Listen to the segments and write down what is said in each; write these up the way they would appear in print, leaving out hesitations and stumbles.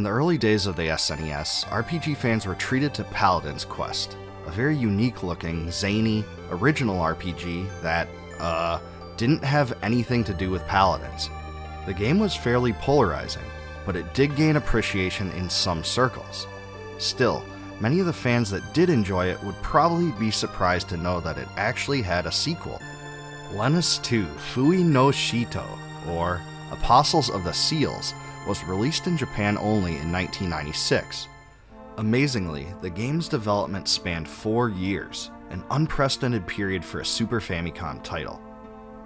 the early days of the SNES, RPG fans were treated to Paladin's Quest, a very unique-looking, zany, original RPG that, didn't have anything to do with Paladins. The game was fairly polarizing, but it did gain appreciation in some circles. Still, many of the fans that did enjoy it would probably be surprised to know that it actually had a sequel. Lennus 2 Fui no Shito, or Apostles of the Seals, was released in Japan only in 1996. Amazingly, the game's development spanned 4 years, an unprecedented period for a Super Famicom title.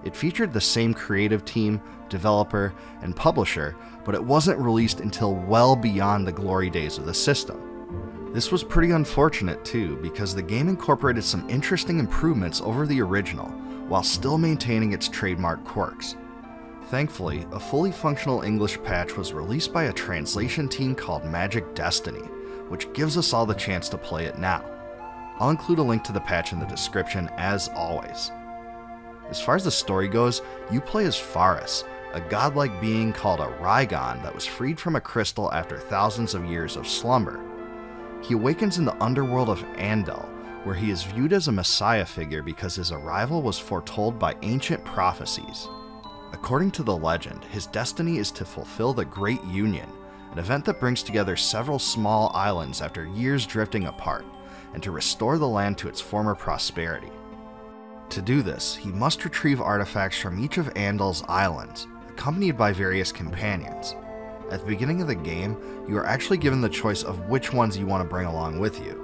It featured the same creative team, developer, and publisher, but it wasn't released until well beyond the glory days of the system. This was pretty unfortunate too, because the game incorporated some interesting improvements over the original, while still maintaining its trademark quirks. Thankfully, a fully functional English patch was released by a translation team called Magic Destiny, which gives us all the chance to play it now. I'll include a link to the patch in the description as always. As far as the story goes, you play as Faris, a godlike being called a Rygon that was freed from a crystal after thousands of years of slumber. He awakens in the underworld of Andel, where he is viewed as a messiah figure because his arrival was foretold by ancient prophecies. According to the legend, his destiny is to fulfill the Great Union, an event that brings together several small islands after years drifting apart, and to restore the land to its former prosperity. To do this, he must retrieve artifacts from each of Andel's islands, accompanied by various companions. At the beginning of the game, you are actually given the choice of which ones you want to bring along with you.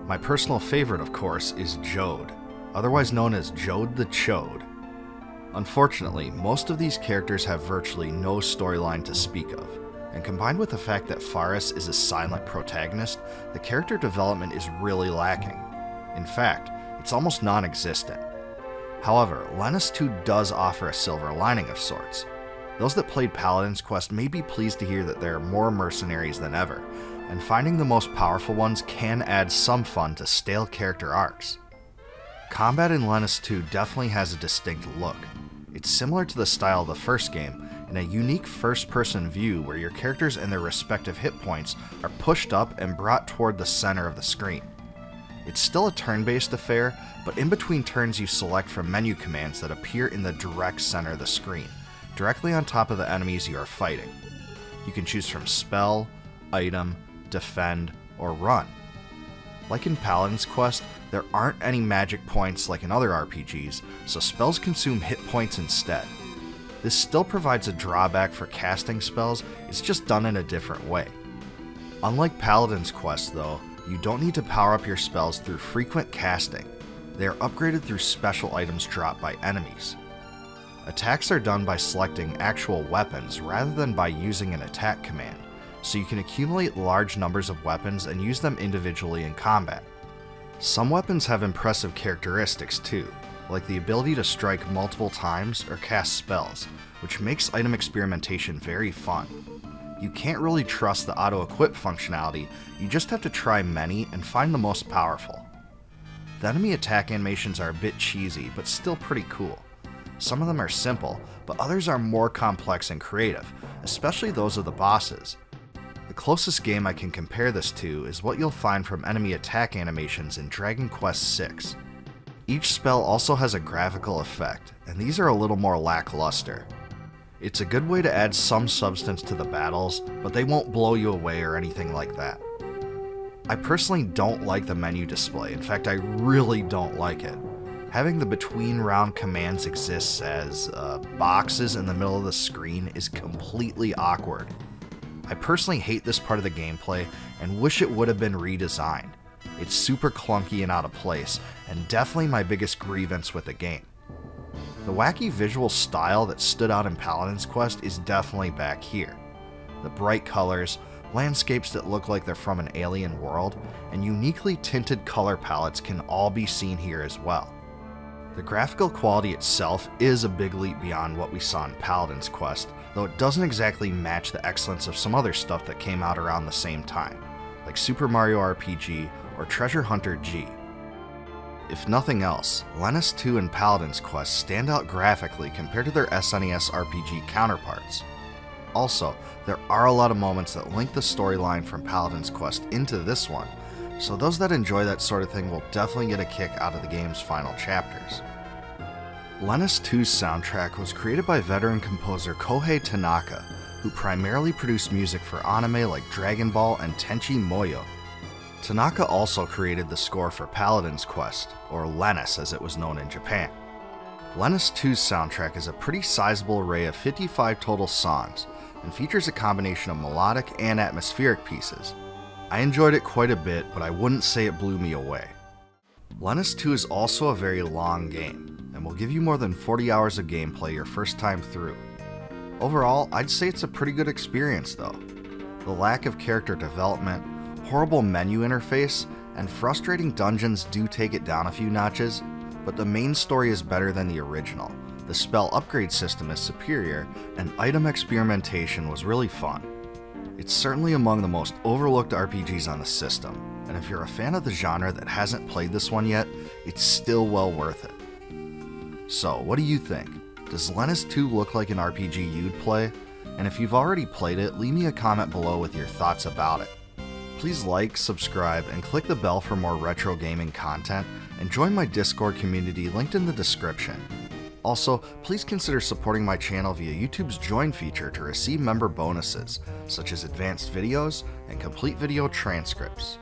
My personal favorite, of course, is Jode, otherwise known as Jode the Chode. Unfortunately, most of these characters have virtually no storyline to speak of, and combined with the fact that Faris is a silent protagonist, the character development is really lacking. In fact, it's almost non-existent. However, Lennus 2 does offer a silver lining of sorts. Those that played Paladin's Quest may be pleased to hear that there are more mercenaries than ever, and finding the most powerful ones can add some fun to stale character arcs. Combat in Lennus 2 definitely has a distinct look. It's similar to the style of the first game, in a unique first-person view where your characters and their respective hit points are pushed up and brought toward the center of the screen. It's still a turn-based affair, but in between turns you select from menu commands that appear in the direct center of the screen, directly on top of the enemies you are fighting. You can choose from spell, item, defend, or run. Like in Paladin's Quest, there aren't any magic points like in other RPGs, so spells consume hit points instead. This still provides a drawback for casting spells, it's just done in a different way. Unlike Paladin's Quest though, you don't need to power up your spells through frequent casting. They are upgraded through special items dropped by enemies. Attacks are done by selecting actual weapons rather than by using an attack command, so you can accumulate large numbers of weapons and use them individually in combat. Some weapons have impressive characteristics too, like the ability to strike multiple times or cast spells, which makes item experimentation very fun. You can't really trust the auto-equip functionality, you just have to try many and find the most powerful. The enemy attack animations are a bit cheesy, but still pretty cool. Some of them are simple, but others are more complex and creative, especially those of the bosses. The closest game I can compare this to is what you'll find from enemy attack animations in Dragon Quest VI. Each spell also has a graphical effect, and these are a little more lackluster. It's a good way to add some substance to the battles, but they won't blow you away or anything like that. I personally don't like the menu display, in fact I really don't like it. Having the between round commands exist as boxes in the middle of the screen is completely awkward. I personally hate this part of the gameplay and wish it would have been redesigned. It's super clunky and out of place, and definitely my biggest grievance with the game. The wacky visual style that stood out in Paladin's Quest is definitely back here. The bright colors, landscapes that look like they're from an alien world, and uniquely tinted color palettes can all be seen here as well. The graphical quality itself is a big leap beyond what we saw in Paladin's Quest, though it doesn't exactly match the excellence of some other stuff that came out around the same time, like Super Mario RPG or Treasure Hunter G. If nothing else, Lennus 2 and Paladin's Quest stand out graphically compared to their SNES RPG counterparts. Also, there are a lot of moments that link the storyline from Paladin's Quest into this one, so those that enjoy that sort of thing will definitely get a kick out of the game's final chapters. Lennus 2's soundtrack was created by veteran composer Kohei Tanaka, who primarily produced music for anime like Dragon Ball and Tenchi Muyo. Tanaka also created the score for Paladin's Quest, or Lennus as it was known in Japan. Lennus 2's soundtrack is a pretty sizable array of 55 total songs, and features a combination of melodic and atmospheric pieces. I enjoyed it quite a bit, but I wouldn't say it blew me away. Lennus 2 is also a very long game, and will give you more than 40 hours of gameplay your first time through. Overall, I'd say it's a pretty good experience though. The lack of character development, horrible menu interface, and frustrating dungeons do take it down a few notches, but the main story is better than the original, the spell upgrade system is superior, and item experimentation was really fun. It's certainly among the most overlooked RPGs on the system, and if you're a fan of the genre that hasn't played this one yet, it's still well worth it. So, what do you think? Does Lennus 2 look like an RPG you'd play? And if you've already played it, leave me a comment below with your thoughts about it. Please like, subscribe, and click the bell for more retro gaming content, and join my Discord community linked in the description. Also, please consider supporting my channel via YouTube's Join feature to receive member bonuses, such as advanced videos and complete video transcripts.